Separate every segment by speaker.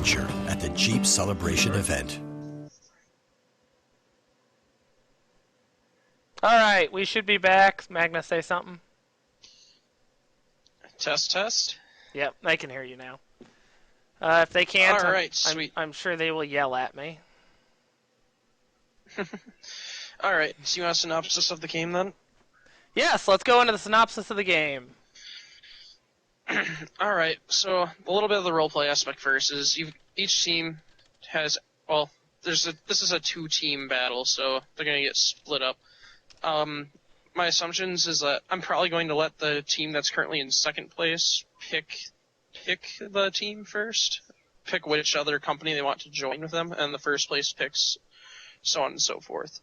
Speaker 1: future at the Jeep Celebration event.
Speaker 2: Alright, we should be back. Magna, say something.
Speaker 3: Test, test.
Speaker 2: Yep, they can hear you now. If they can't,
Speaker 3: Alright, sweet.
Speaker 2: I'm sure they will yell at me.
Speaker 3: Alright, so you want a synopsis of the game then?
Speaker 2: Yes, let's go into the synopsis of the game.
Speaker 3: Alright, so a little bit of the roleplay aspect first is each team has, well, this is a two-team battle, so they're going to get split up. My assumptions is that I'm probably going to let the team that's currently in second place pick the team first, pick which other company they want to join with them, and the first place picks so on and so forth.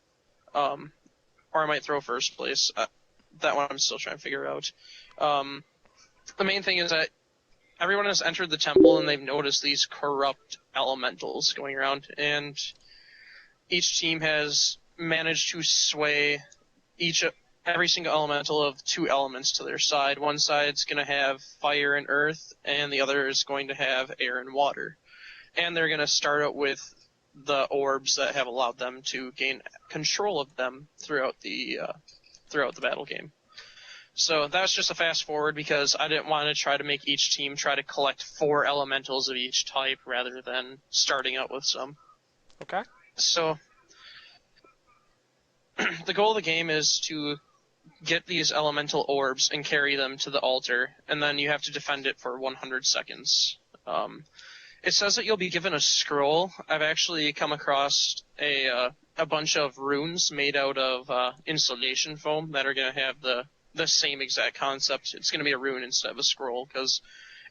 Speaker 3: Or I might throw first place. That one I'm still trying to figure out. The main thing is that everyone has entered the temple and they've noticed these corrupt elementals going around, and each team has managed to sway every single elemental of two elements to their side. One side's going to have fire and earth, and the other is going to have air and water. And they're going to start out with the orbs that have allowed them to gain control of them throughout the battle game. So that's just a fast forward because I didn't want to try to make each team try to collect 4 elementals of each type rather than starting out with some.
Speaker 2: Okay.
Speaker 3: So the goal of the game is to get these elemental orbs and carry them to the altar, and then you have to defend it for 100 seconds. It says that you'll be given a scroll. I've actually come across a bunch of runes made out of insulation foam that are going to have the same exact concept. It's going to be a rune instead of a scroll because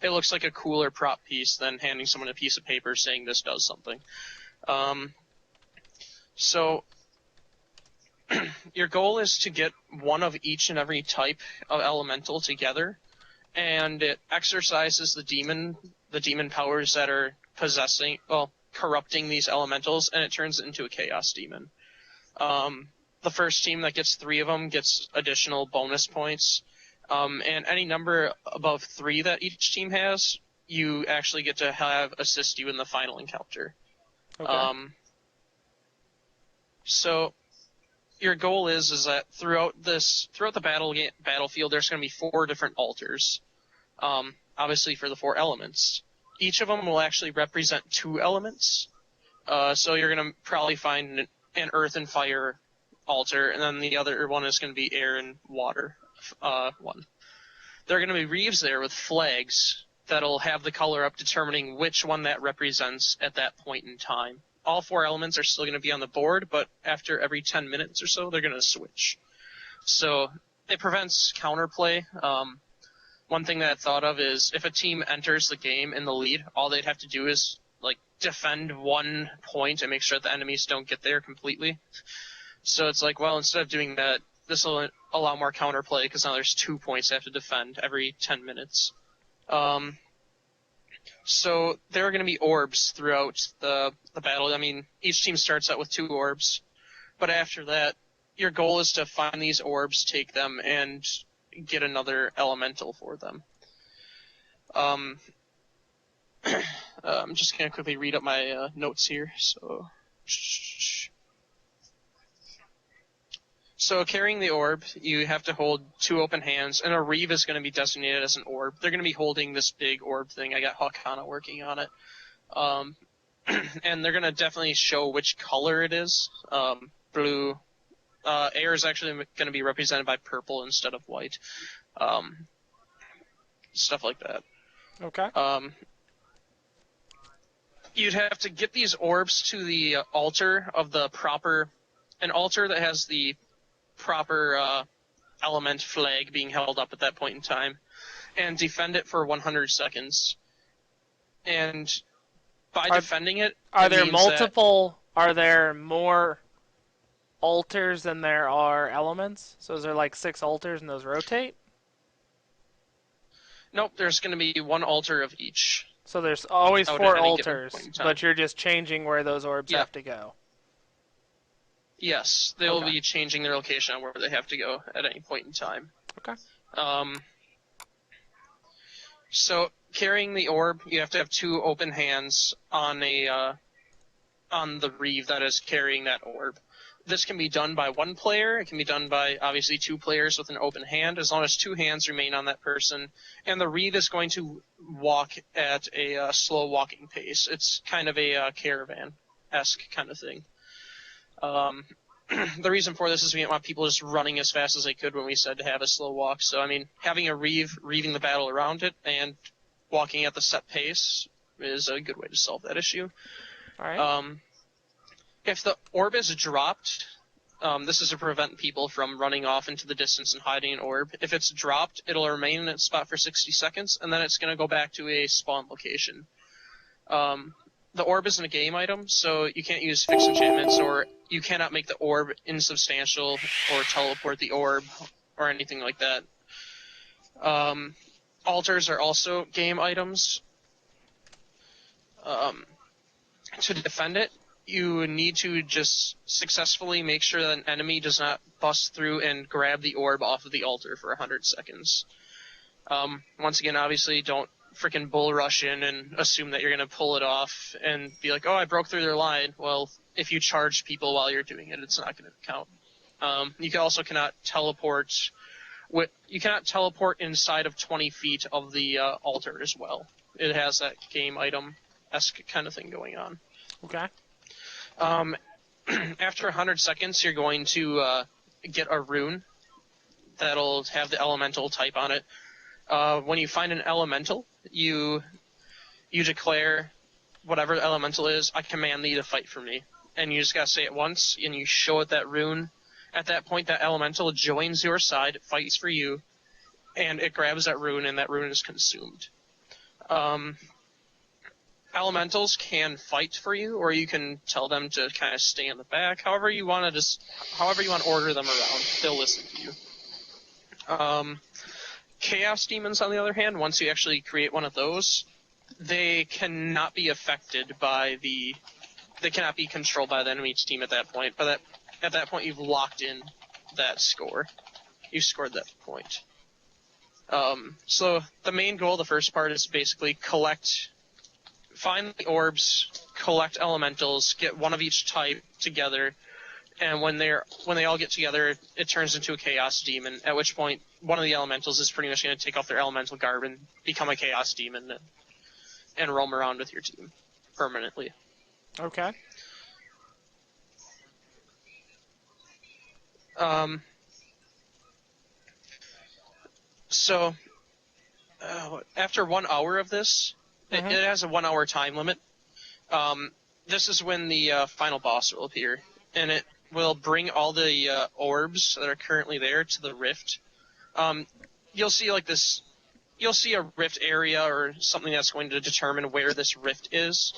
Speaker 3: it looks like a cooler prop piece than handing someone a piece of paper saying this does something. So your goal is to get one of each and every type of elemental together, and it exercises the demon powers that are corrupting these elementals, and it turns it into a chaos demon. The first team that gets 3 of them gets additional bonus points, and any number above 3 that each team has, you actually get to have assist you in the final encounter.
Speaker 2: Okay.
Speaker 3: So your goal is that throughout the battlefield, there's going to be 4 different altars. Obviously for the 4 elements. Each of them will actually represent 2 elements. So you're going to probably find an earth and fire altar, and then the other one is going to be air and water one. There are going to be reeves there with flags that'll have the color up determining which one that represents at that point in time. All 4 elements are still going to be on the board, but after every 10 minutes or so, they're going to switch. So it prevents counterplay. One thing that I thought of is if a team enters the game in the lead, all they'd have to do is defend 1 point and make sure that the enemies don't get there completely. So it's like, well, instead of doing that, this will allow more counterplay because now there's 2 points they have to defend every 10 minutes. So there are going to be orbs throughout the battle. I mean, each team starts out with 2 orbs, but after that, your goal is to find these orbs, take them, and get another elemental for them. I'm just going to quickly read up my notes here. So carrying the orb, you have to hold 2 open hands, and a reeve is going to be designated as an orb. They're going to be holding this big orb thing. I got Hakana working on it. And they're going to definitely show which color it is. Blue. Air is actually going to be represented by purple instead of white. Stuff like that.
Speaker 2: Okay.
Speaker 3: You'd have to get these orbs to the altar of an altar that has the proper element flag being held up at that point in time, and defend it for 100 seconds. And by defending it,
Speaker 2: are
Speaker 3: it
Speaker 2: there
Speaker 3: means
Speaker 2: multiple? Are there more altars than there are elements? So is there 6 altars and those rotate?
Speaker 3: Nope, there's going to be 1 altar of each.
Speaker 2: So there's always
Speaker 3: Out
Speaker 2: 4
Speaker 3: at any given
Speaker 2: altars,
Speaker 3: point in time.
Speaker 2: but you're just changing where those orbs
Speaker 3: Yeah.
Speaker 2: have to go.
Speaker 3: Yes, they'll
Speaker 2: Okay.
Speaker 3: be changing their location on where they have to go at any point in time.
Speaker 2: Okay.
Speaker 3: So carrying the orb, you have to have 2 open hands on on the reeve that is carrying that orb. This can be done by 1 player. It can be done by, obviously, 2 players with an open hand, as long as 2 hands remain on that person. And the reeve is going to walk at a slow walking pace. It's kind of a caravan-esque kind of thing. The reason for this is we didn't want people just running as fast as they could when we said to have a slow walk. So, I mean, having a reeving the battle around it, and walking at the set pace is a good way to solve that issue.
Speaker 2: All right.
Speaker 3: If the orb is dropped, this is to prevent people from running off into the distance and hiding an orb. If it's dropped, it'll remain in its spot for 60 seconds, and then it's going to go back to a spawn location. The orb isn't a game item, so you can't use fixed enchantments, or you cannot make the orb insubstantial or teleport the orb or anything like that. Altars are also game items. To defend it, you need to just successfully make sure that an enemy does not bust through and grab the orb off of the altar for 100 seconds. Once again, obviously, don't freaking bull rush in and assume that you're going to pull it off and be like, oh, I broke through their line. Well, if you charge people while you're doing it, it's not going to count. You also cannot teleport. You cannot teleport inside of 20 feet of the altar as well. It has that game item-esque kind of thing going on.
Speaker 2: Okay.
Speaker 3: After 100 seconds, you're going to get a rune that'll have the elemental type on it. When you find an elemental, you declare whatever the elemental is, I command thee to fight for me. And you just gotta say it once, and you show it that rune. At that point, that elemental joins your side, fights for you, and it grabs that rune, and that rune is consumed. Elementals can fight for you, or you can tell them to kind of stay in the back. However you want to order them around, they'll listen to you. Chaos demons, on the other hand, once you actually create one of those, they cannot be affected by they cannot be controlled by the enemy team at that point. But at that point, you've locked in that score. You've scored that point. So the main goal, the first part, is basically find the orbs, collect elementals, get one of each type together, and when they all get together, it turns into a chaos demon. At which point, one of the elementals is pretty much going to take off their elemental garb and become a chaos demon and roam around with your team permanently.
Speaker 2: Okay.
Speaker 3: So after 1 hour of this, it has a 1 hour time limit. This is when the final boss will appear, and it will bring all the orbs that are currently there to the rift. You'll see You'll see a rift area or something that's going to determine where this rift is,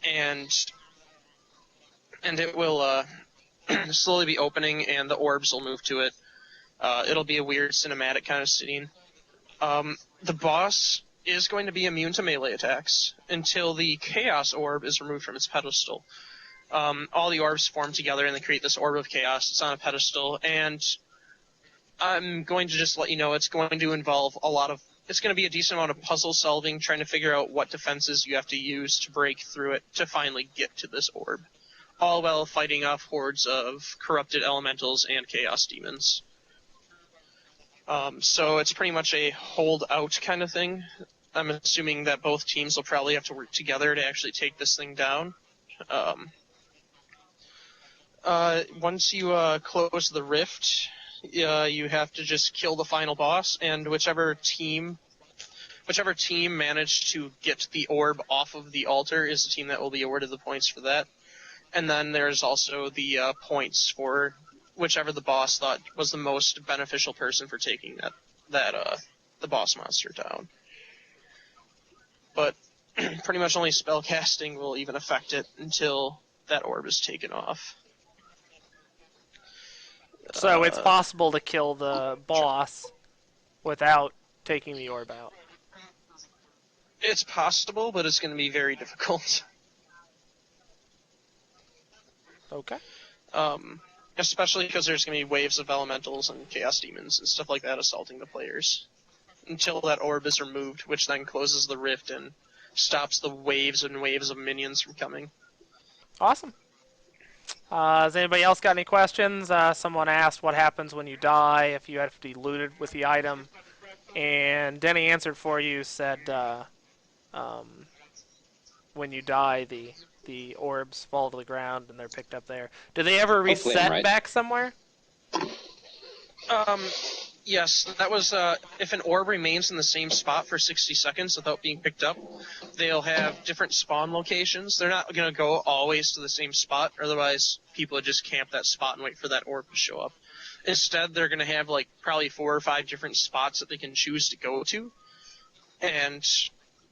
Speaker 3: and it will slowly be opening, and the orbs will move to it. It'll be a weird cinematic kind of scene. The boss is going to be immune to melee attacks until the Chaos Orb is removed from its pedestal. All the orbs form together and they create this Orb of Chaos. It's on a pedestal, and I'm going to just let you know it's going to involve it's going to be a decent amount of puzzle solving, trying to figure out what defenses you have to use to break through it to finally get to this orb. All while fighting off hordes of corrupted elementals and chaos demons. So it's pretty much a hold out kind of thing. I'm assuming that both teams will probably have to work together to actually take this thing down. Once you close the rift, you have to just kill the final boss, and whichever team managed to get the orb off of the altar is the team that will be awarded the points for that. And then there's also the points for whichever the boss thought was the most beneficial person for taking the boss monster down. But pretty much only spellcasting will even affect it until that orb is taken off.
Speaker 2: So it's possible to kill the boss without taking the orb out.
Speaker 3: It's possible, but it's going to be very difficult.
Speaker 2: Okay.
Speaker 3: Especially because there's going to be waves of elementals and chaos demons and stuff like that assaulting the players. until that orb is removed, which then closes the rift and stops the waves and waves of minions from coming.
Speaker 2: Awesome. Has anybody else got any questions? Someone asked what happens when you die if you have to be looted with the item. And Denny answered for you, said when you die, the orbs fall to the ground and they're picked up there. Do they ever
Speaker 4: Hopefully I'm
Speaker 2: reset
Speaker 4: right.
Speaker 2: back somewhere?
Speaker 3: Yes, that was if an orb remains in the same spot for 60 seconds without being picked up, they'll have different spawn locations. They're not going to go always to the same spot, otherwise people would just camp that spot and wait for that orb to show up. Instead, they're going to have like probably 4 or 5 different spots that they can choose to go to and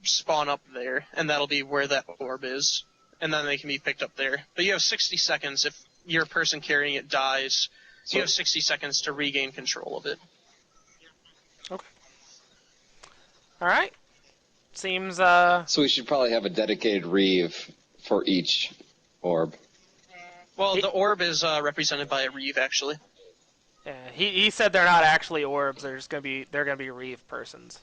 Speaker 3: spawn up there, and that'll be where that orb is, and then they can be picked up there. But you have 60 seconds if your person carrying it dies. You have 60 seconds to regain control of it.
Speaker 2: Okay. All right. Seems
Speaker 4: So we should probably have a dedicated Reeve for each orb.
Speaker 3: Well, the orb is represented by a Reeve, actually.
Speaker 2: yeah, he said they're not actually orbs. They're gonna be Reeve persons.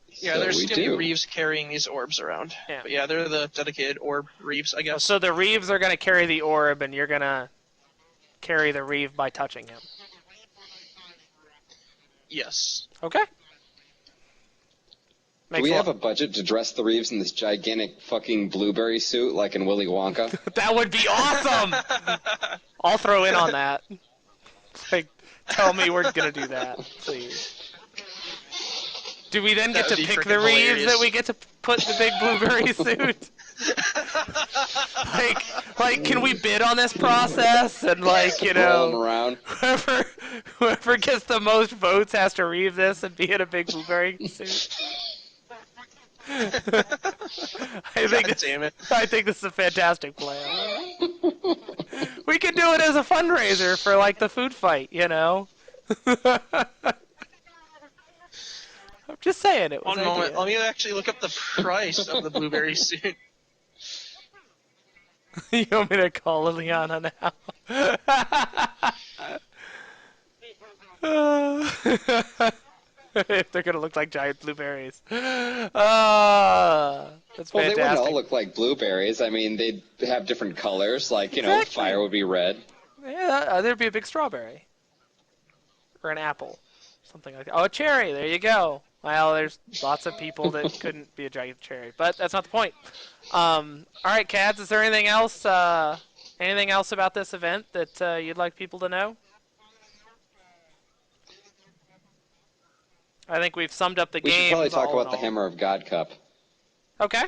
Speaker 3: Yeah,
Speaker 4: So
Speaker 3: there's
Speaker 4: we
Speaker 3: going to
Speaker 4: do.
Speaker 3: be Reeves carrying these orbs around.
Speaker 2: Yeah.
Speaker 3: But yeah, they're the dedicated orb Reeves, I guess.
Speaker 2: So the Reeves are gonna carry the orb, and you're gonna carry the Reeve by touching him.
Speaker 3: Yes.
Speaker 2: Okay.
Speaker 4: Do we have a budget to dress the Reeves in this gigantic fucking blueberry suit like in Willy Wonka?
Speaker 2: That would be awesome. I'll throw in on that. Like, tell me we're gonna do that, please. Do we then
Speaker 3: That
Speaker 2: get to
Speaker 3: would be
Speaker 2: pick
Speaker 3: freaking
Speaker 2: the Reeves
Speaker 3: hilarious.
Speaker 2: that we get to put in the big blueberry suit? like, can we bid on this process? And like, you
Speaker 4: Rolling
Speaker 2: know,
Speaker 4: around.
Speaker 2: whoever gets the most votes has to Reeve this and be in a big blueberry suit. I think
Speaker 3: God damn it.
Speaker 2: I think this is a fantastic plan. We could do it as a fundraiser for like the food fight, you know. I'm just saying it was
Speaker 3: One
Speaker 2: an
Speaker 3: moment,
Speaker 2: idea.
Speaker 3: let me actually look up the price of the blueberry suit.
Speaker 2: You want me to call Liliana now? If they're gonna look like giant blueberries. That's
Speaker 4: Well, they wouldn't
Speaker 2: fantastic.
Speaker 4: all look like blueberries. I mean, they'd have different colors. Like, you know,
Speaker 2: Exactly.
Speaker 4: fire would be red.
Speaker 2: Yeah, there'd be a big strawberry. Or an apple. Something like that. Oh, a cherry. There you go. Well, there's lots of people that couldn't be a giant cherry, but that's not the point. All right, Cads, is there anything else? Anything else about this event that you'd like people to know? I think we've summed up the
Speaker 4: We should
Speaker 2: games.
Speaker 4: probably talk
Speaker 2: all in
Speaker 4: about the
Speaker 2: all.
Speaker 4: Hammer of God Cup.
Speaker 2: Okay.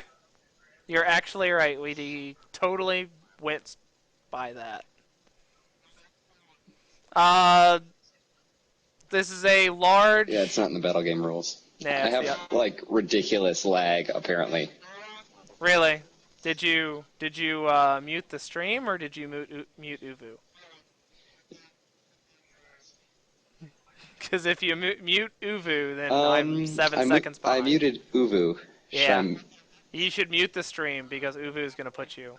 Speaker 2: You're actually right. We totally went by that. This is a large.
Speaker 4: Yeah, it's not in the battle game rules.
Speaker 2: Yeah,
Speaker 4: I
Speaker 2: it's
Speaker 4: have, like, ridiculous lag, apparently.
Speaker 2: Really? Did you mute the stream or did you mute Uvu? Because if you mute Uvu, then I'm 7 seconds behind.
Speaker 4: I muted Uvu.
Speaker 2: Yeah.
Speaker 4: Shum.
Speaker 2: You should mute the stream because Uvu is gonna put you.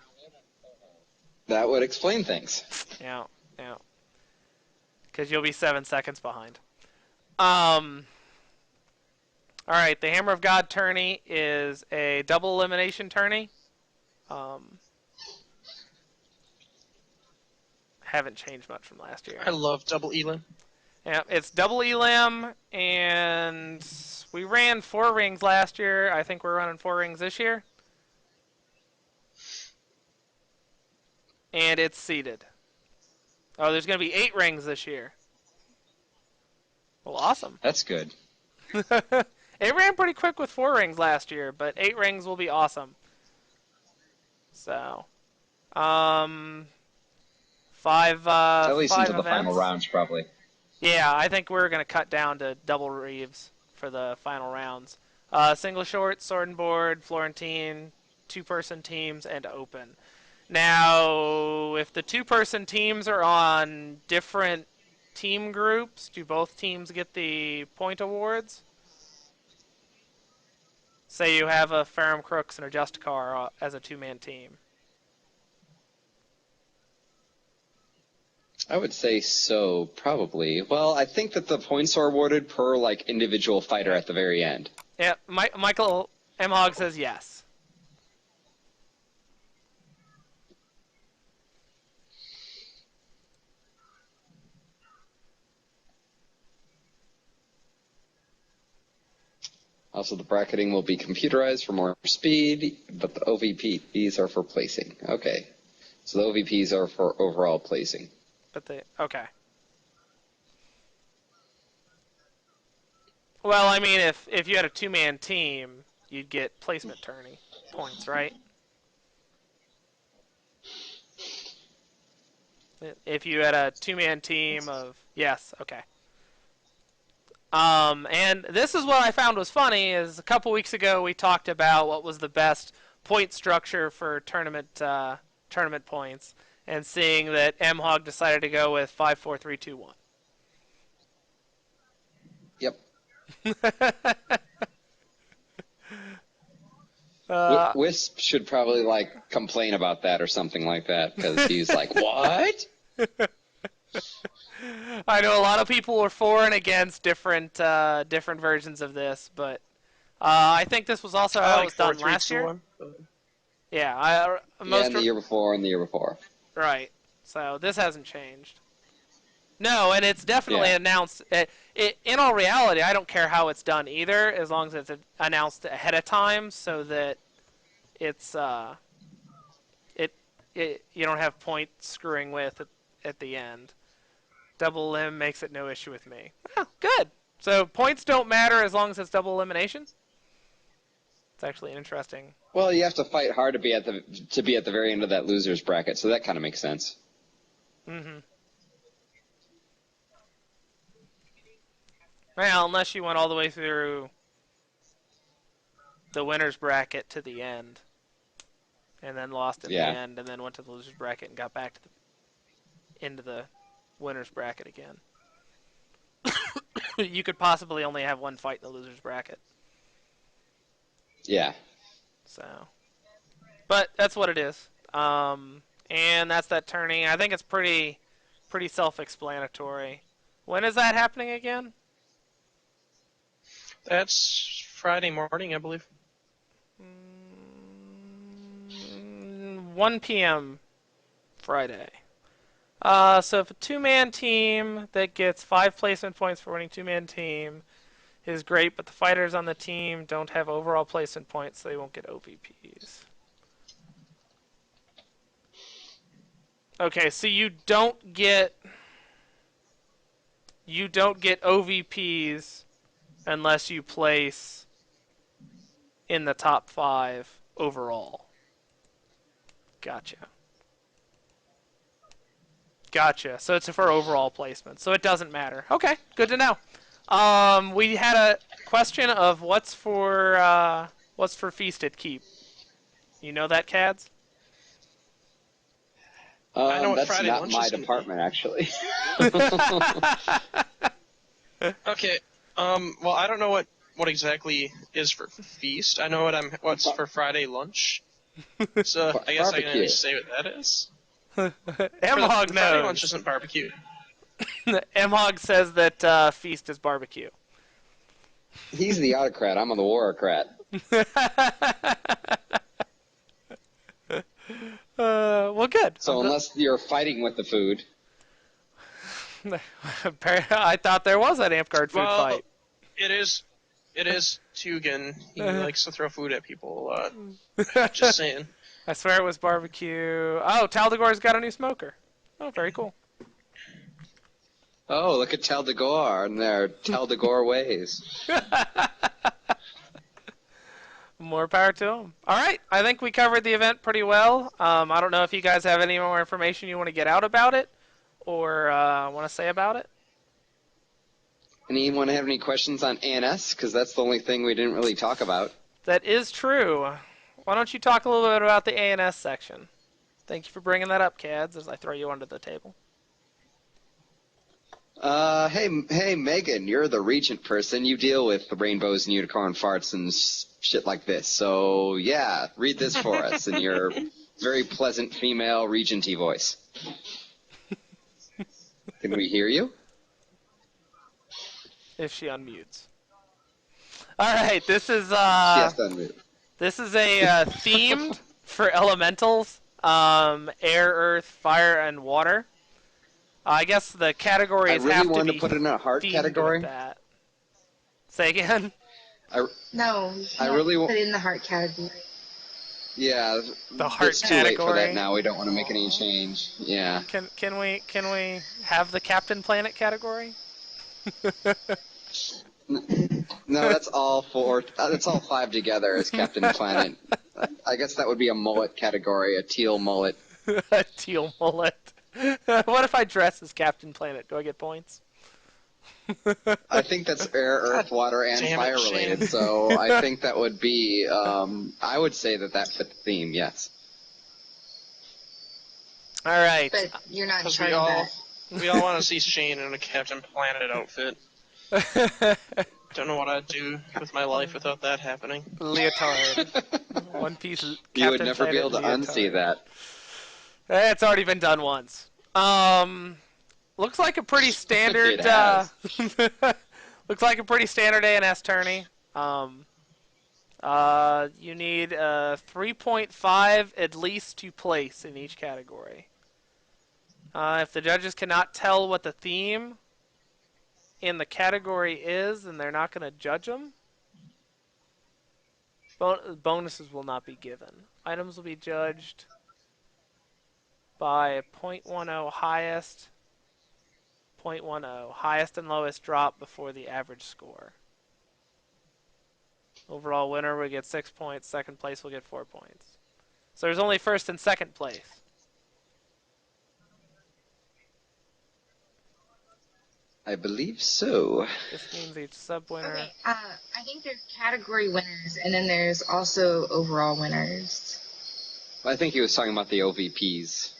Speaker 4: That would explain things.
Speaker 2: Yeah. Because you'll be 7 seconds behind. All right, the Hammer of God tourney is a double elimination tourney. Haven't changed much from last year.
Speaker 3: I love double Elim.
Speaker 2: Yeah, it's double elim, and we ran 4 rings last year. I think we're running 4 rings this year. And it's seeded. Oh, there's going to be 8 rings this year. Well, awesome.
Speaker 4: That's good.
Speaker 2: It ran pretty quick with 4 rings last year, but 8 rings will be awesome. So, 5
Speaker 4: At least
Speaker 2: 5
Speaker 4: into the final
Speaker 2: events.
Speaker 4: rounds, probably.
Speaker 2: Yeah, I think we're going to cut down to double Reeves for the final rounds. Single short, sword and board, Florentine, 2-person teams, and open. Now, if the 2-person teams are on different team groups, do both teams get the point awards? Say you have a Ferrum Crooks and a Justicar as a 2-man team.
Speaker 4: I would say so, probably. Well, I think that the points are awarded per individual fighter at the very end.
Speaker 2: Yeah, Michael M. Hogg says yes.
Speaker 4: Also, the bracketing will be computerized for more speed, but the OVPs are for placing. Okay. So the OVPs are for overall placing.
Speaker 2: But okay. Well, I mean, if you had a 2-man team, you'd get placement tourney points, right? If you had a 2-man team of yes, okay. And this is what I found was funny is a couple weeks ago we talked about what was the best point structure for tournament points, and seeing that M Hog decided to go with 5, 4, 3, 2, 1.
Speaker 4: Yep. Wisp should probably complain about that or something like that because he's like, what?
Speaker 2: I know a lot of people were for and against different versions of this, but I think this was also how it was done last year. Yeah,
Speaker 4: And the year before and the year before.
Speaker 2: Right. So this hasn't changed. No, and it's definitely announced. In all reality, I don't care how it's done either, as long as it's announced ahead of time, so that it's you don't have point screwing with at the end. Double elim makes it no issue with me. Oh, good. So points don't matter as long as it's double elimination. It's actually interesting.
Speaker 4: Well, you have to fight hard to be at the very end of that losers bracket, so that kind of makes sense.
Speaker 2: Mm-hmm. Well, unless you went all the way through the winner's bracket to the end, and then lost at the end, and then went to the loser's bracket and got back to the into the winner's bracket again. You could possibly only have one fight in the loser's bracket.
Speaker 4: Yeah.
Speaker 2: So, but that's what it is. And that's that turning. I think it's pretty self-explanatory. When is that happening again?
Speaker 3: That's Friday morning, I believe.
Speaker 2: 1 p.m. Friday. So if a 2-man team that gets 5 placement points for winning 2-man team is great, but the fighters on the team don't have overall placement points, so they won't get OVPs. Okay, so you don't get OVPs unless you place in the top 5 overall. Gotcha. So it's for overall placement. So it doesn't matter. Okay, good to know. We had a question of what's for Feasted Keep. You know that, Cads?
Speaker 3: I know what
Speaker 4: that's
Speaker 3: Friday
Speaker 4: not
Speaker 3: lunch
Speaker 4: my
Speaker 3: is gonna
Speaker 4: department, actually.
Speaker 3: Okay. Well, I don't know what exactly is for feast. I know what's for Friday lunch. So I guess I can at
Speaker 4: Barbecue.
Speaker 3: least say what that is.
Speaker 2: M-Hog
Speaker 3: Friday lunch
Speaker 2: knows.
Speaker 3: isn't barbecue.
Speaker 2: M-Hog says that Feast is barbecue.
Speaker 4: He's the autocrat. I'm on the warocrat.
Speaker 2: Well, good.
Speaker 4: So unless you're fighting with the food.
Speaker 2: I thought there was an Amp Guard food fight.
Speaker 3: It is Tugan. He likes to throw food at people a lot. Just saying.
Speaker 2: I swear it was barbecue. Oh, Taldegor's got a new smoker. Oh, very cool.
Speaker 4: Oh, look at Taldegor and their Taldegor ways.
Speaker 2: More power to him. All right, I think we covered the event pretty well. I don't know if you guys have any more information you want to get out about it or want to say about it.
Speaker 4: Anyone have any questions on ANS? Because that's the only thing we didn't really talk about.
Speaker 2: That is true. Why don't you talk a little bit about the ANS section? Thank you for bringing that up, Cads, as I throw you under the table.
Speaker 4: Hey, Megan, you're the regent person. You deal with the rainbows and unicorn farts and shit like this. So, yeah, read this for us in your very pleasant female regenty voice. Can we hear you?
Speaker 2: If she unmutes. All right, this is
Speaker 4: She has to unmute.
Speaker 2: this is a themed for elementals, air, earth, fire, and water. I guess the
Speaker 4: I
Speaker 2: categories
Speaker 4: really
Speaker 2: have to
Speaker 4: wanted
Speaker 2: be
Speaker 4: to put it in a heart
Speaker 2: themed
Speaker 4: category.
Speaker 2: with that. Say again.
Speaker 5: No, you
Speaker 4: I
Speaker 5: can't
Speaker 4: really
Speaker 5: put it in the heart category.
Speaker 4: Yeah,
Speaker 2: The heart
Speaker 4: it's too late for that
Speaker 2: category.
Speaker 4: now. We don't want to make any change. Yeah.
Speaker 2: Can we have the Captain Planet category?
Speaker 4: No, that's all four. That's all five together as Captain Planet. I guess that would be a mullet category, a teal mullet.
Speaker 2: A teal mullet. What if I dress as Captain Planet? Do I get points?
Speaker 4: I think that's air, earth, water, and
Speaker 3: Damn it,
Speaker 4: fire
Speaker 3: Shane.
Speaker 4: related. So I think that would be. I would say that fit the theme. Yes.
Speaker 2: All right.
Speaker 5: But you're not in
Speaker 3: Because
Speaker 5: charge
Speaker 3: we
Speaker 5: of
Speaker 3: all
Speaker 5: that.
Speaker 3: we all want to see Shane in a Captain Planet outfit. Don't know what I'd do with my life without that happening.
Speaker 2: Leotard. One Piece.
Speaker 4: You would
Speaker 2: Captain
Speaker 4: never be
Speaker 2: Planet
Speaker 4: able to
Speaker 2: leotard.
Speaker 4: unsee that.
Speaker 2: It's already been done once. Looks like a pretty standard.
Speaker 4: It has.
Speaker 2: Looks like a pretty standard ANS tourney. You need 3.5 at least to place in each category. If the judges cannot tell what the theme in the category is, then they're not going to judge them. Bonuses will not be given. Items will be judged by 0.10 highest, 0.10 highest and lowest drop before the average score. Overall winner will get 6 points. Second place will get 4 points. So there's only first and second place.
Speaker 4: I believe so.
Speaker 2: This means each sub-winner...
Speaker 5: Okay, I think there's category winners, and then there's also overall winners.
Speaker 4: I think he was talking about the OVPs.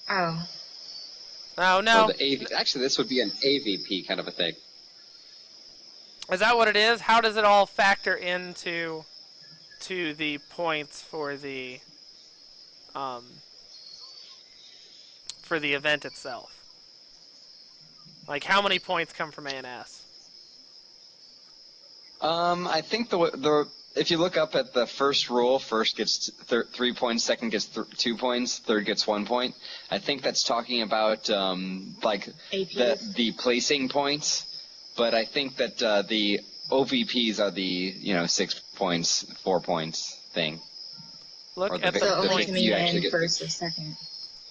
Speaker 5: Oh.
Speaker 2: Oh, no.
Speaker 4: Or the Actually, this would be an AVP kind of a thing.
Speaker 2: Is that what it is? How does it all factor into the points for the event itself? Like, how many points come from ANS?
Speaker 4: I think if you look up at the first rule, first gets 3 points, second gets 2 points, third gets 1 point. I think that's talking about like
Speaker 5: APs?
Speaker 4: the placing points, but I think that the OVPs are the 6 points, 4 points thing.
Speaker 2: Look
Speaker 4: Or the
Speaker 2: at
Speaker 4: vic-
Speaker 2: the
Speaker 5: So
Speaker 4: the
Speaker 5: only
Speaker 2: points.
Speaker 5: to
Speaker 4: vic- you
Speaker 5: me
Speaker 4: actually
Speaker 5: in
Speaker 4: get
Speaker 5: first or second.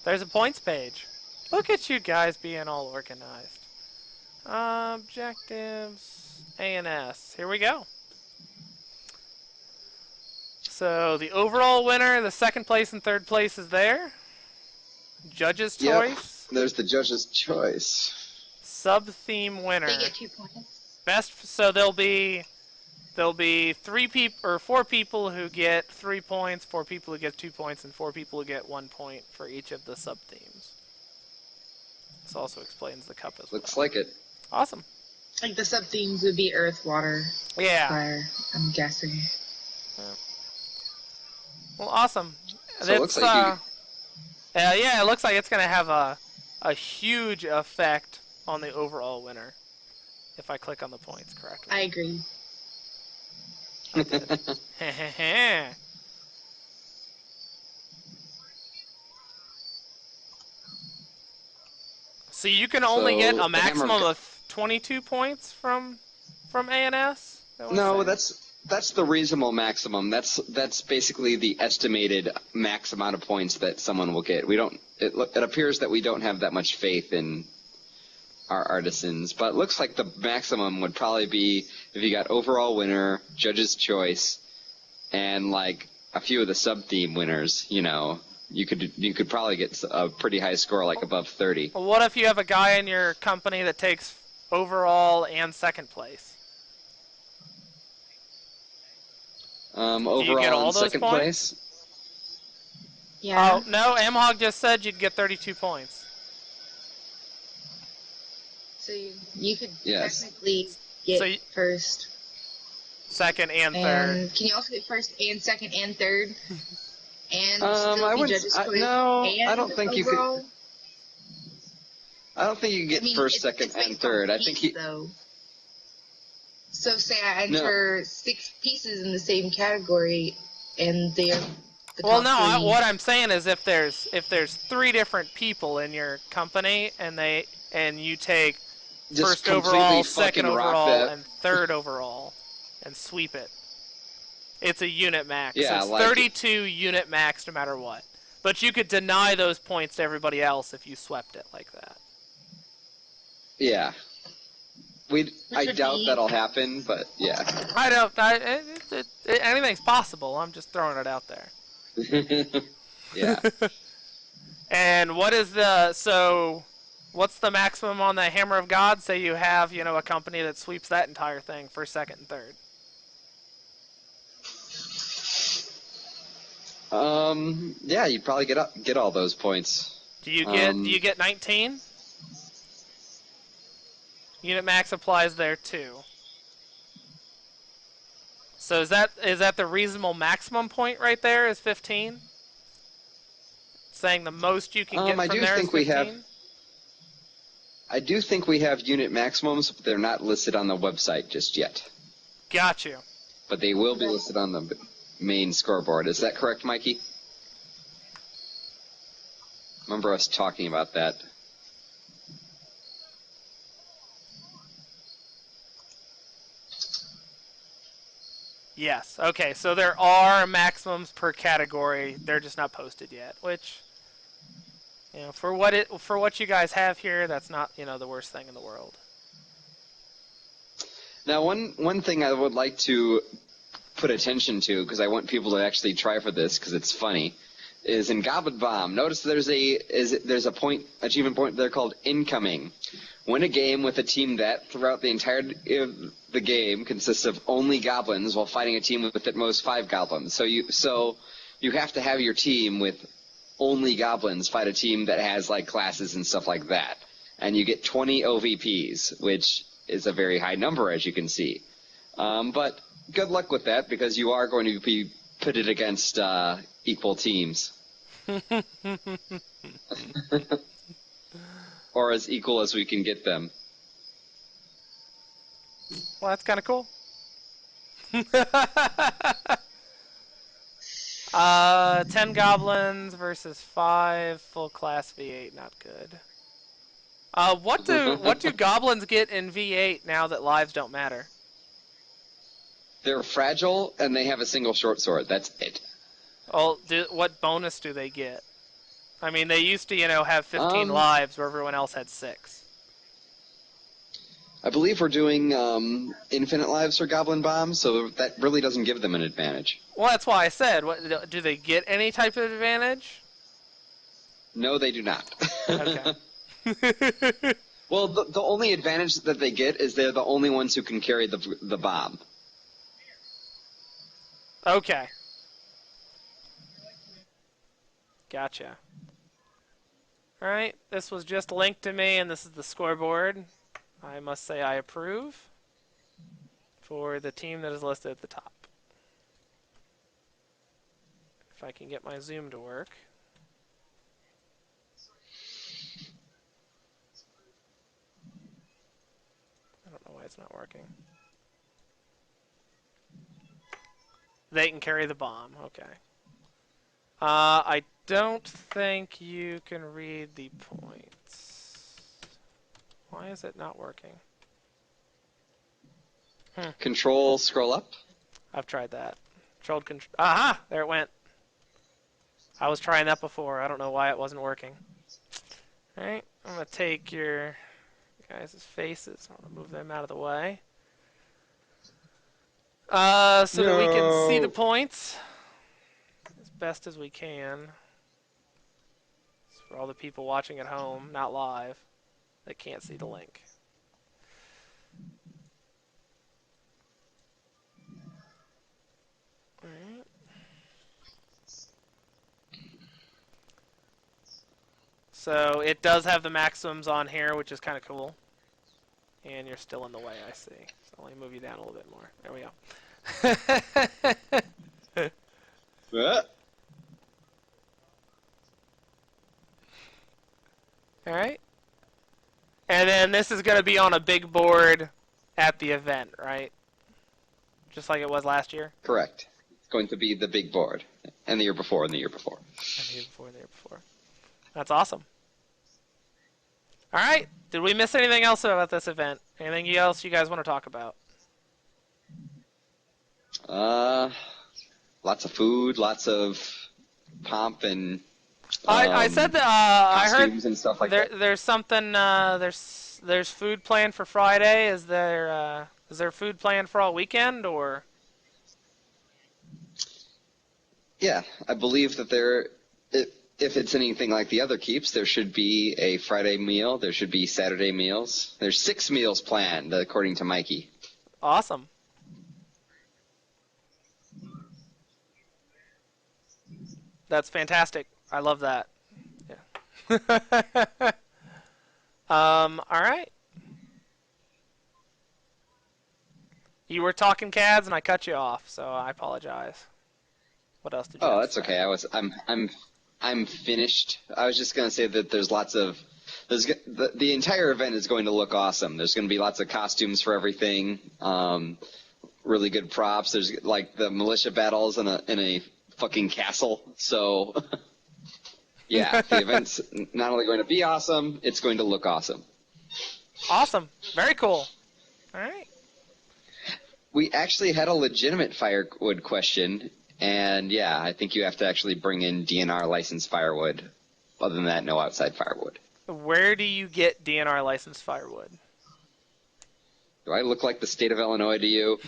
Speaker 2: There's a points page. Look at you guys being all organized. Objectives, ANS. Here we go. So the overall winner, the second place and third place is there. Judge's
Speaker 4: Yep.
Speaker 2: choice.
Speaker 4: There's the judge's choice.
Speaker 2: Sub-theme winner.
Speaker 5: They get 2 points.
Speaker 2: Best. So there'll be 4 people who get 3 points, 4 people who get 2 points, and 4 people who get 1 point for each of the sub-themes. This also explains the cup as
Speaker 4: Looks
Speaker 2: well.
Speaker 4: like it.
Speaker 2: Awesome.
Speaker 5: Like the sub themes would be earth, water,
Speaker 2: Yeah.
Speaker 5: fire, I'm guessing.
Speaker 2: Well, awesome.
Speaker 4: So it looks like
Speaker 2: yeah, it looks like it's gonna have a huge effect on the overall winner if I click on the points correctly.
Speaker 5: I agree.
Speaker 2: So you can only get
Speaker 4: So
Speaker 2: a
Speaker 4: the hammer-
Speaker 2: maximum of 22 points from ANS?
Speaker 4: No, that's the reasonable maximum. That's basically the estimated max amount of points that someone will get. It appears that we don't have that much faith in our artisans, but it looks like the maximum would probably be if you got overall winner, judge's choice, and like a few of the sub-theme winners. You could probably get a pretty high score, like above 30.
Speaker 2: Well, what if you have a guy in your company that takes overall and second place?
Speaker 4: Overall
Speaker 2: you get all
Speaker 4: in
Speaker 2: those
Speaker 4: second
Speaker 2: points?
Speaker 4: place.
Speaker 5: Yeah.
Speaker 2: Oh, no, Amhog just said you'd get 32 points.
Speaker 5: So you could
Speaker 4: Yes.
Speaker 5: technically get
Speaker 2: So you-
Speaker 5: first.
Speaker 2: Second and third.
Speaker 5: And can you also get first and second and third? And
Speaker 4: I
Speaker 5: still be
Speaker 4: wouldn't-
Speaker 5: judge's choice?
Speaker 4: no,
Speaker 5: and
Speaker 4: I don't think you could-
Speaker 5: overall?
Speaker 4: I don't think you can get first, second,
Speaker 5: it's
Speaker 4: and
Speaker 5: based
Speaker 4: third.
Speaker 5: on
Speaker 4: I think
Speaker 5: piece, though. So say I enter 6 pieces in the same category, and they're the
Speaker 2: Well,
Speaker 5: top
Speaker 2: no.
Speaker 5: 3.
Speaker 2: What I'm saying is, if there's 3 different people in your company, and you take
Speaker 4: just
Speaker 2: first
Speaker 4: completely
Speaker 2: overall,
Speaker 4: fucking
Speaker 2: second
Speaker 4: rock
Speaker 2: overall,
Speaker 4: that.
Speaker 2: and third overall, and sweep it. It's a unit max.
Speaker 4: Yeah,
Speaker 2: It's
Speaker 4: like
Speaker 2: 32 unit max no matter what. But you could deny those points to everybody else if you swept it like that.
Speaker 4: Yeah. I doubt that'll happen, but yeah.
Speaker 2: I don't. Anything's possible. I'm just throwing it out there.
Speaker 4: Yeah.
Speaker 2: And what's the maximum on the Hammer of God? Say you have, a company that sweeps that entire thing first, second, and third.
Speaker 4: Yeah, you probably get all those points.
Speaker 2: Do you get 19? Unit max applies there too. So is that the reasonable maximum point right there? Is 15? Saying the most you can get
Speaker 4: I
Speaker 2: from
Speaker 4: do
Speaker 2: there is
Speaker 4: think we
Speaker 2: 15?
Speaker 4: I do think we have unit maximums, but they're not listed on the website just yet.
Speaker 2: Got you.
Speaker 4: But they will be listed on the main scoreboard. Is that correct, Mikey? Remember us talking about that.
Speaker 2: Yes. Okay, so there are maximums per category. They're just not posted yet, which for what you guys have here, that's not, the worst thing in the world.
Speaker 4: Now, one thing I would like to put attention to, because I want people to actually try for this because it's funny, is in Goblin Bomb. Notice there's a achievement point there called incoming. Win a game with a team that, throughout the entire the game, consists of only goblins while fighting a team with at most 5 goblins. So you have to have your team with only goblins fight a team that has like classes and stuff like that, and you get 20 OVPs, which is a very high number, as you can see. But good luck with that, because you are going to be pitted against equal teams. Or as equal as we can get them.
Speaker 2: Well, that's kind of cool. 10 goblins versus 5 full class V8, not good. What do goblins get in V8 now that lives don't matter?
Speaker 4: They're fragile, and they have a single short sword. That's it.
Speaker 2: Well, what bonus do they get? I mean, they used to, have 15 lives where everyone else had 6.
Speaker 4: I believe we're doing infinite lives for Goblin Bomb, so that really doesn't give them an advantage.
Speaker 2: Well, that's why I said, do they get any type of advantage?
Speaker 4: No, they do not.
Speaker 2: Okay.
Speaker 4: Well, the only advantage that they get is they're the only ones who can carry the bomb.
Speaker 2: Okay. Gotcha. Alright, this was just linked to me, and this is the scoreboard. I must say I approve for the team that is listed at the top. If I can get my Zoom to work. I don't know why it's not working. They can carry the bomb. Okay. I don't think you can read the points. Why is it not working?
Speaker 4: Control, scroll up.
Speaker 2: I've tried that. Controlled control. Aha! There it went. I was trying that before. I don't know why it wasn't working. Alright, I'm going to take your guys' faces. I'm going to move them out of the way. So that we can see the points as best as we can. It's for all the people watching at home, not live, that can't see the link. Alright. So it does have the maximums on here, which is kind of cool. And you're still in the way, I see. So let me move you down a little bit more. There we go. Alright. And then this is going to be on a big board at the event, right? Just like it was last year?
Speaker 4: Correct. It's going to be the big board. And the year before, and the year before.
Speaker 2: And the year before, the year before. That's awesome. All right. Did we miss anything else about this event? Anything else you guys want to talk about?
Speaker 4: Lots of food, lots of pomp, and
Speaker 2: I said that I heard
Speaker 4: costumes and stuff like that.
Speaker 2: there's something there's food planned for Friday. Is there food planned for all weekend or?
Speaker 4: Yeah, I believe that if it's anything like the other keeps, there should be a Friday meal. There should be Saturday meals. There's 6 meals planned, according to Mikey.
Speaker 2: Awesome. That's fantastic. I love that. Yeah. All right. You were talking CADs and I cut you off, so I apologize. What else did you?
Speaker 4: Oh, that's okay. I'm finished. I was just gonna say that there's lots of the entire event is going to look awesome. There's going to be lots of costumes for everything. Really good props. There's like the militia battles in a fucking castle. So yeah, the event's not only going to be awesome, it's going to look awesome.
Speaker 2: Awesome. Very cool. All right.
Speaker 4: We actually had a legitimate firewood question, and yeah, I think you have to actually bring in DNR licensed firewood. Other than that, no outside firewood.
Speaker 2: Where do you get DNR licensed firewood?
Speaker 4: Do I look like the state of Illinois to you?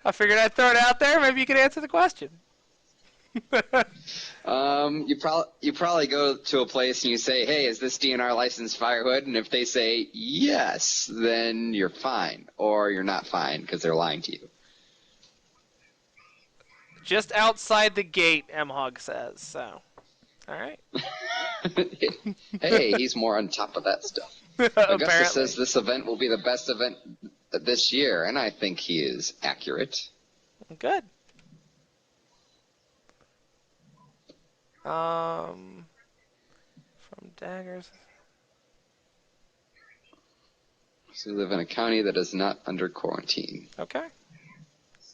Speaker 2: I figured I'd throw it out there. Maybe you could answer the question.
Speaker 4: You probably go to a place and you say, "Hey, is this DNR licensed firewood?" And if they say yes, then you're fine, or you're not fine because they're lying to you.
Speaker 2: Just outside the gate, M-Hog says. So, all right.
Speaker 4: Hey, he's more on top of that stuff. Augusta says this event will be the best event this year, and I think he is accurate.
Speaker 2: Good. From Daggers.
Speaker 4: So we live in a county that is not under quarantine.
Speaker 2: Okay.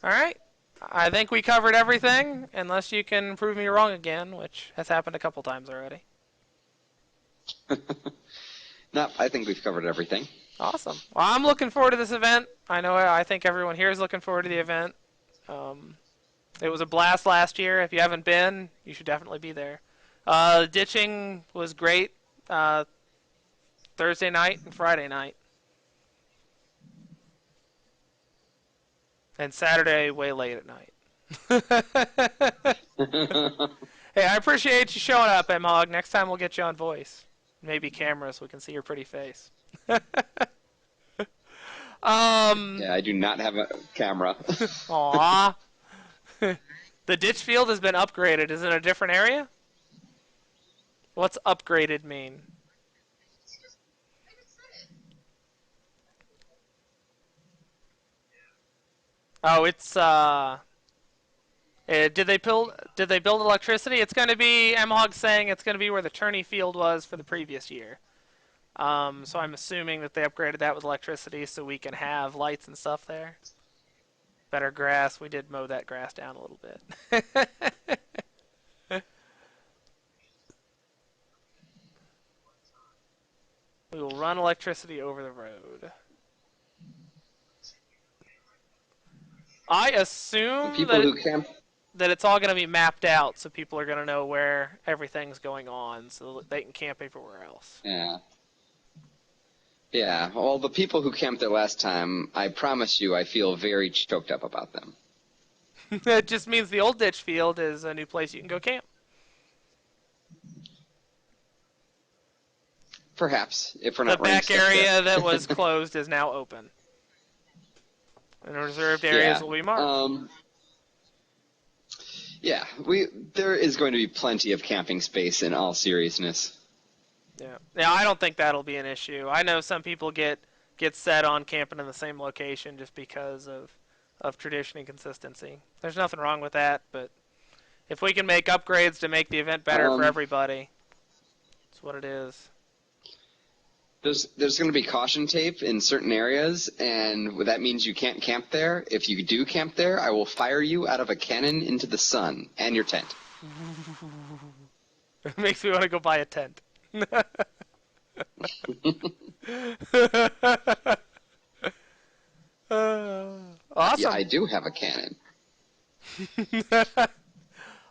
Speaker 2: All right. I think we covered everything, unless you can prove me wrong again, which has happened a couple times already.
Speaker 4: No, I think we've covered everything.
Speaker 2: Awesome. Well, I'm looking forward to this event. I think everyone here is looking forward to the event. It was a blast last year. If you haven't been, you should definitely be there. Ditching was great Thursday night and Friday night. And Saturday way late at night. Hey, I appreciate you showing up, M-Hog. Next time we'll get you on voice. Maybe camera so we can see your pretty face.
Speaker 4: Yeah, I do not have a camera.
Speaker 2: Aww. The ditch field has been upgraded. Is it a different area? What's upgraded mean? Oh, it's did they build electricity? It's going to be M-Hog saying it's going to be where the tourney field was for the previous year. So I'm assuming that they upgraded that with electricity so we can have lights and stuff there. Better grass. We did mow that grass down a little bit. We will run electricity over the road. I assume that it's all going to be mapped out, so people are going to know where everything's going on, so that they can camp everywhere else.
Speaker 4: Yeah. Yeah, well, the people who camped there last time, I promise you, I feel very choked up about them.
Speaker 2: It just means the old ditch field is a new place you can go camp.
Speaker 4: Perhaps, if we're not
Speaker 2: the back
Speaker 4: running
Speaker 2: area
Speaker 4: stuff there.
Speaker 2: that was closed is now open. And reserved areas will be marked.
Speaker 4: Yeah, there is going to be plenty of camping space in all seriousness.
Speaker 2: Yeah. Now, I don't think that'll be an issue. I know some people get set on camping in the same location just because of tradition and consistency. There's nothing wrong with that, but If we can make upgrades to make the event better for
Speaker 4: Um,
Speaker 2: everybody, that's what it is.
Speaker 4: There's going to be caution tape in certain areas, and that means you can't camp there. If you do camp there, I will fire you out of a cannon into the sun and your tent.
Speaker 2: It makes me want to go buy a tent. Awesome.
Speaker 4: Yeah, I do have a cannon.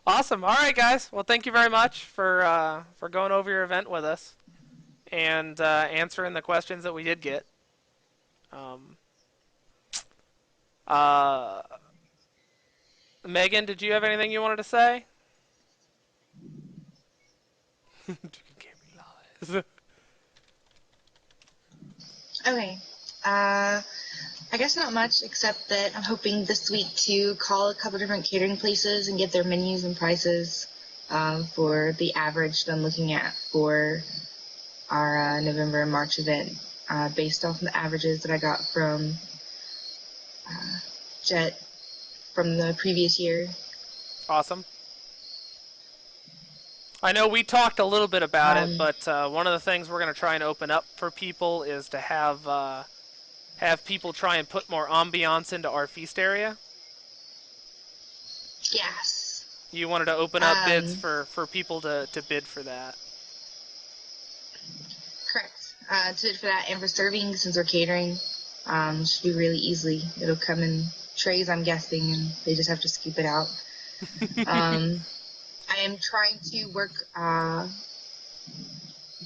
Speaker 2: Awesome. All right, guys. Well, thank you very much for going over your event with us and answering the questions that we did get. Uh, Megan, did you have anything you wanted to say? You gave me lies.
Speaker 5: Okay. I guess not much, except that I'm hoping this week to call a couple different catering places and get their menus and prices for the average that I'm looking at for our November and March event, based off the averages that I got from Jet from the previous year.
Speaker 2: Awesome. I know we talked a little bit about it, but one of the things we're going to try and open up for people is to have people try and put more ambiance into our feast area.
Speaker 5: Yes.
Speaker 2: You wanted to open up bids for people to bid for that.
Speaker 5: Correct. To bid for that and for serving, since we're catering, should be really easy. It'll come in trays, I'm guessing, and they just have to scoop it out. I am trying to work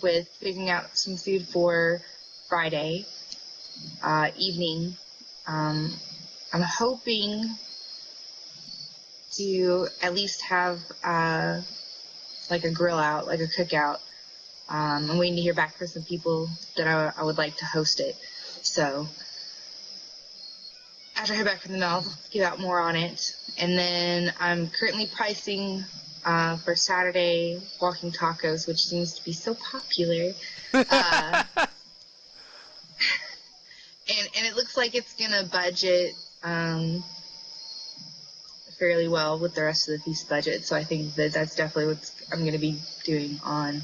Speaker 5: with figuring out some food for Friday evening. I'm hoping to at least have like a grill out, like a cookout. I'm waiting to hear back from some people that I would like to host it. So after I hear back from them, I'll give out more on it. And then I'm currently pricing for Saturday walking tacos, which seems to be so popular. And it looks like it's going to budget fairly well with the rest of the feast budget. So I think that that's definitely what I'm going to be doing on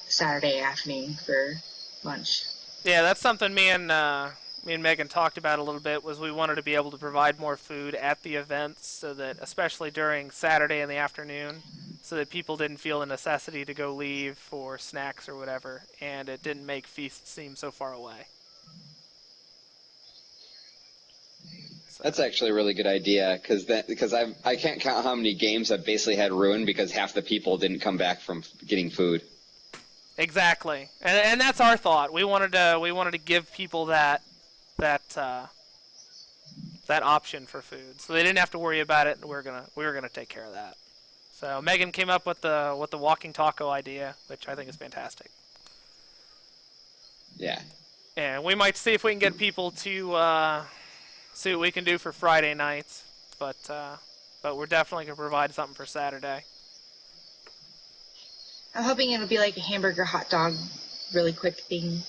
Speaker 5: Saturday afternoon for lunch.
Speaker 2: Yeah, that's something me and Megan talked about a little bit, was we wanted to be able to provide more food at the events, so that, especially during Saturday in the afternoon, so that people didn't feel the necessity to go leave for snacks or whatever, and it didn't make feasts seem so far away. So.
Speaker 4: That's actually a really good idea, because I can't count how many games I've basically had ruined because half the people didn't come back from getting food.
Speaker 2: Exactly, and that's our thought. We wanted to give people that option for food, so they didn't have to worry about it. And we were gonna take care of that. So Megan came up with the walking taco idea, which I think is fantastic.
Speaker 4: Yeah.
Speaker 2: And we might see if we can get people to see what we can do for Friday nights, but we're definitely gonna provide something for Saturday.
Speaker 5: I'm hoping it'll be like a hamburger hot dog, really quick thing.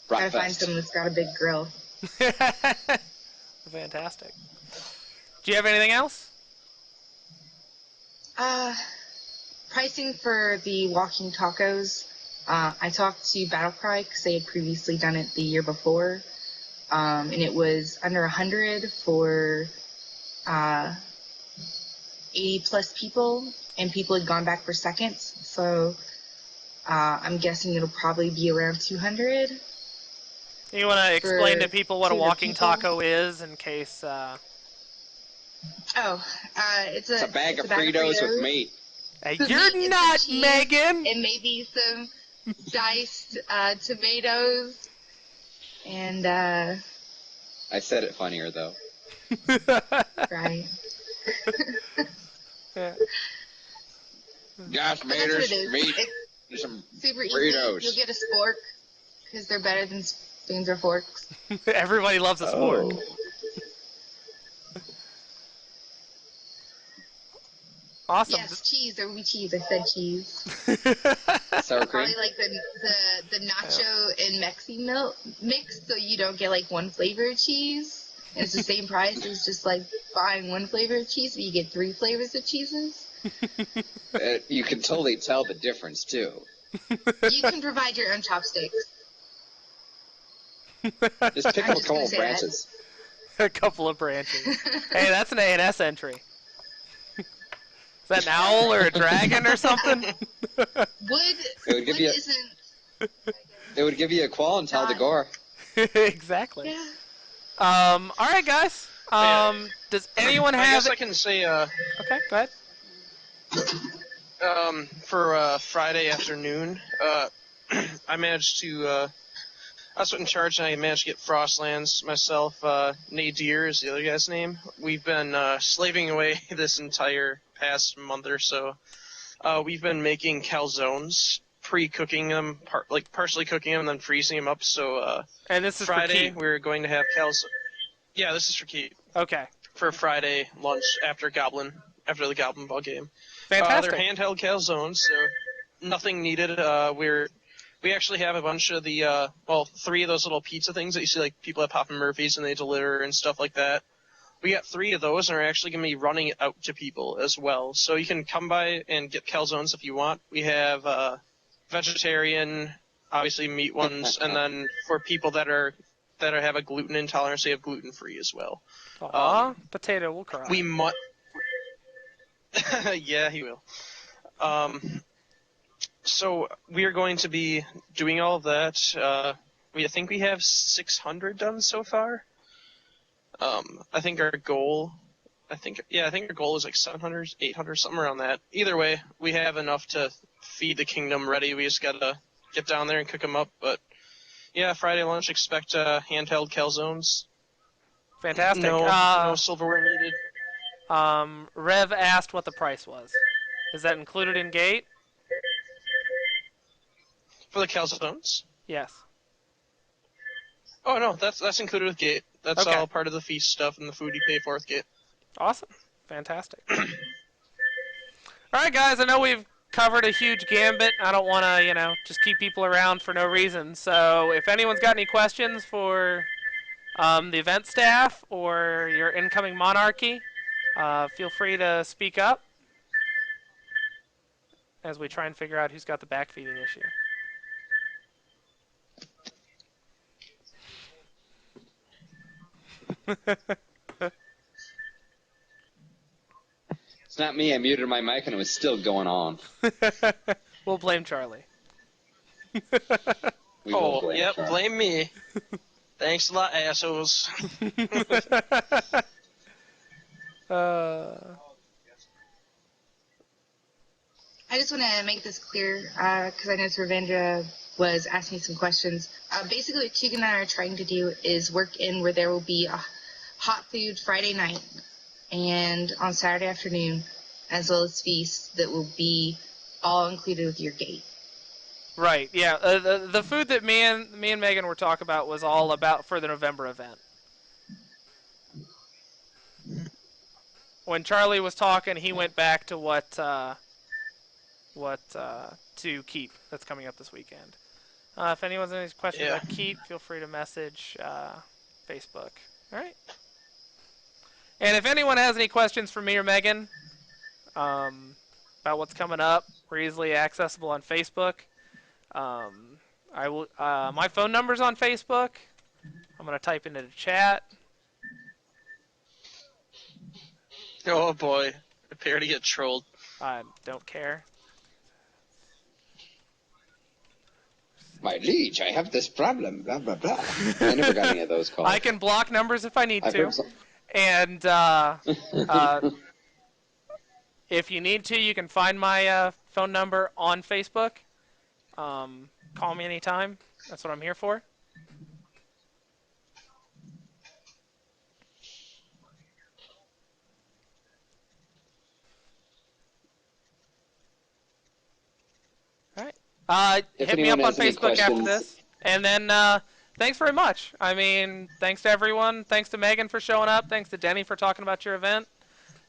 Speaker 5: Gotta find someone that's got a big grill.
Speaker 2: Fantastic. Do you have anything else?
Speaker 5: Pricing for the walking tacos. I talked to Battlecry because they had previously done it the year before, and it was under 100 for 80 plus people, and people had gone back for seconds. So I'm guessing it'll probably be around 200.
Speaker 2: You want to explain to people what a walking taco is, in case?
Speaker 5: It's
Speaker 4: a bag of Fritos with meat.
Speaker 2: You're not, Megan!
Speaker 5: And maybe some diced tomatoes. And,
Speaker 4: I said it funnier, though.
Speaker 5: Right.
Speaker 2: Yeah.
Speaker 4: Got tomatoes, meat, and some
Speaker 5: super
Speaker 4: Fritos.
Speaker 5: easy. You'll get a spork, because they're better than spoons or forks.
Speaker 2: Everybody loves a spork. Awesome.
Speaker 5: Yes, cheese. There will be cheese. I said cheese.
Speaker 4: Sour cream?
Speaker 5: Probably like the nacho and Mexi milk mix, so you don't get like one flavor of cheese. And it's the same price as just like buying one flavor of cheese, but you get 3 flavors of cheeses.
Speaker 4: You can totally tell the difference too.
Speaker 5: You can provide your own chopsticks.
Speaker 4: Just pick
Speaker 5: I'm
Speaker 4: up a
Speaker 5: just
Speaker 4: couple
Speaker 5: gonna
Speaker 4: of
Speaker 5: say
Speaker 4: branches.
Speaker 2: A couple of branches. Hey, that's an A&S entry. Is that an owl or a dragon or something?
Speaker 5: Wood
Speaker 4: would give you a-
Speaker 5: isn't.
Speaker 4: It would give you a qual and tell the gore.
Speaker 2: Exactly.
Speaker 5: Yeah.
Speaker 2: All right, guys. Does anyone
Speaker 3: I
Speaker 2: have?
Speaker 3: guess I can say
Speaker 2: Okay, go ahead.
Speaker 3: for Friday afternoon, I managed to. I was in charge, and I managed to get Frostlands myself. Nadir is the other guy's name. We've been slaving away this entire past month or so. We've been making calzones, pre-cooking them, partially cooking them, and then freezing them up. So
Speaker 2: And this is
Speaker 3: Friday
Speaker 2: for Keith.
Speaker 3: we're going to have calzone. Yeah, this is for Keith.
Speaker 2: Okay.
Speaker 3: For Friday lunch after the Goblin Ball game.
Speaker 2: Fantastic.
Speaker 3: They're handheld calzones, so nothing needed. We actually have a bunch of the 3 of those little pizza things that you see like people at Papa Murphy's and they deliver and stuff like that. We got 3 of those and are actually going to be running it out to people as well. So you can come by and get calzones if you want. We have vegetarian, obviously meat ones, and then for people that have a gluten intolerance, they have gluten free as well.
Speaker 2: Aw, potato will cry.
Speaker 3: We might. Yeah, he will. So we are going to be doing all of that. I think we have 600 done so far. I think our goal. I think our goal is like 700, 800, something around that. Either way, we have enough to feed the kingdom ready. We just gotta get down there and cook them up. But yeah, Friday lunch. Expect handheld calzones.
Speaker 2: Fantastic.
Speaker 3: No silverware needed.
Speaker 2: Rev asked what the price was. Is that included in gate?
Speaker 3: For the calzones?
Speaker 2: Yes.
Speaker 3: Oh no, that's included with gate. That's
Speaker 2: Okay.
Speaker 3: all part of the feast stuff and the food you pay for with gate.
Speaker 2: Awesome. Fantastic. All right, guys. I know we've covered a huge gambit. I don't want to, just keep people around for no reason. So if anyone's got any questions for the event staff or your incoming monarchy, feel free to speak up as we try and figure out who's got the backfeeding issue.
Speaker 4: It's not me. I muted my mic and it was still going on.
Speaker 2: We'll blame Charlie.
Speaker 4: We will blame Charlie.
Speaker 3: Blame me. Thanks a lot, assholes.
Speaker 5: I just want to make this clear because I know Sravendra was asking some questions. Basically, what Chicken and I are trying to do is work in where there will be a hot food Friday night and on Saturday afternoon, as well as feasts that will be all included with your gate.
Speaker 2: Right. Yeah. The food that me and Megan were talking about was all about for the November event. When Charlie was talking, he went back to what to keep that's coming up this weekend. If anyone has any questions about keep, feel free to message Facebook. All right. And if anyone has any questions for me or Megan about what's coming up, we're easily accessible on Facebook. I will. My phone number's on Facebook. I'm gonna type into the chat.
Speaker 3: Oh boy, prepare to get trolled.
Speaker 2: I don't care.
Speaker 4: My liege, I have this problem, blah, blah, blah. I never got any of those calls.
Speaker 2: I can block numbers if I need to. And if you need to, you can find my phone number on Facebook. Call me anytime. That's what I'm here for. All right. Hit me up on Facebook after this. And then thanks very much. I mean, thanks to everyone. Thanks to Megan for showing up. Thanks to Denny for talking about your event.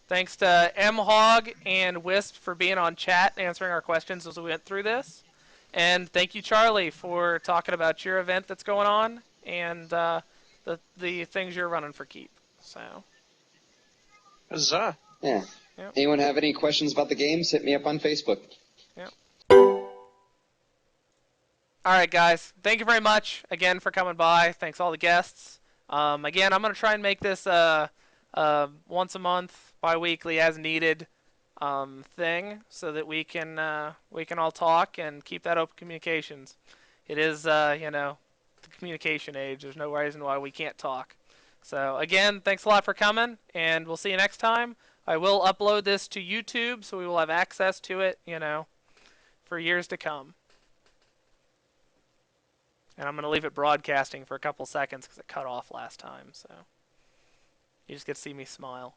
Speaker 2: Thanks to M-Hog and Wisp for being on chat and answering our questions as we went through this. And thank you, Charlie, for talking about your event that's going on. And the things you're running for keep. So.
Speaker 3: Huzzah.
Speaker 4: Yeah.
Speaker 2: Yep.
Speaker 4: Anyone have any questions about the games? Hit me up on Facebook.
Speaker 2: Yep. All right, guys. Thank you very much again for coming by. Thanks all the guests. Again, I'm gonna try and make this once a month, bi-weekly as needed thing, so that we can all talk and keep that open communications. It is the communication age. There's no reason why we can't talk. So again, thanks a lot for coming, and we'll see you next time. I will upload this to YouTube, so we will have access to it, for years to come. And I'm going to leave it broadcasting for a couple seconds because it cut off last time. So you just get to see me smile.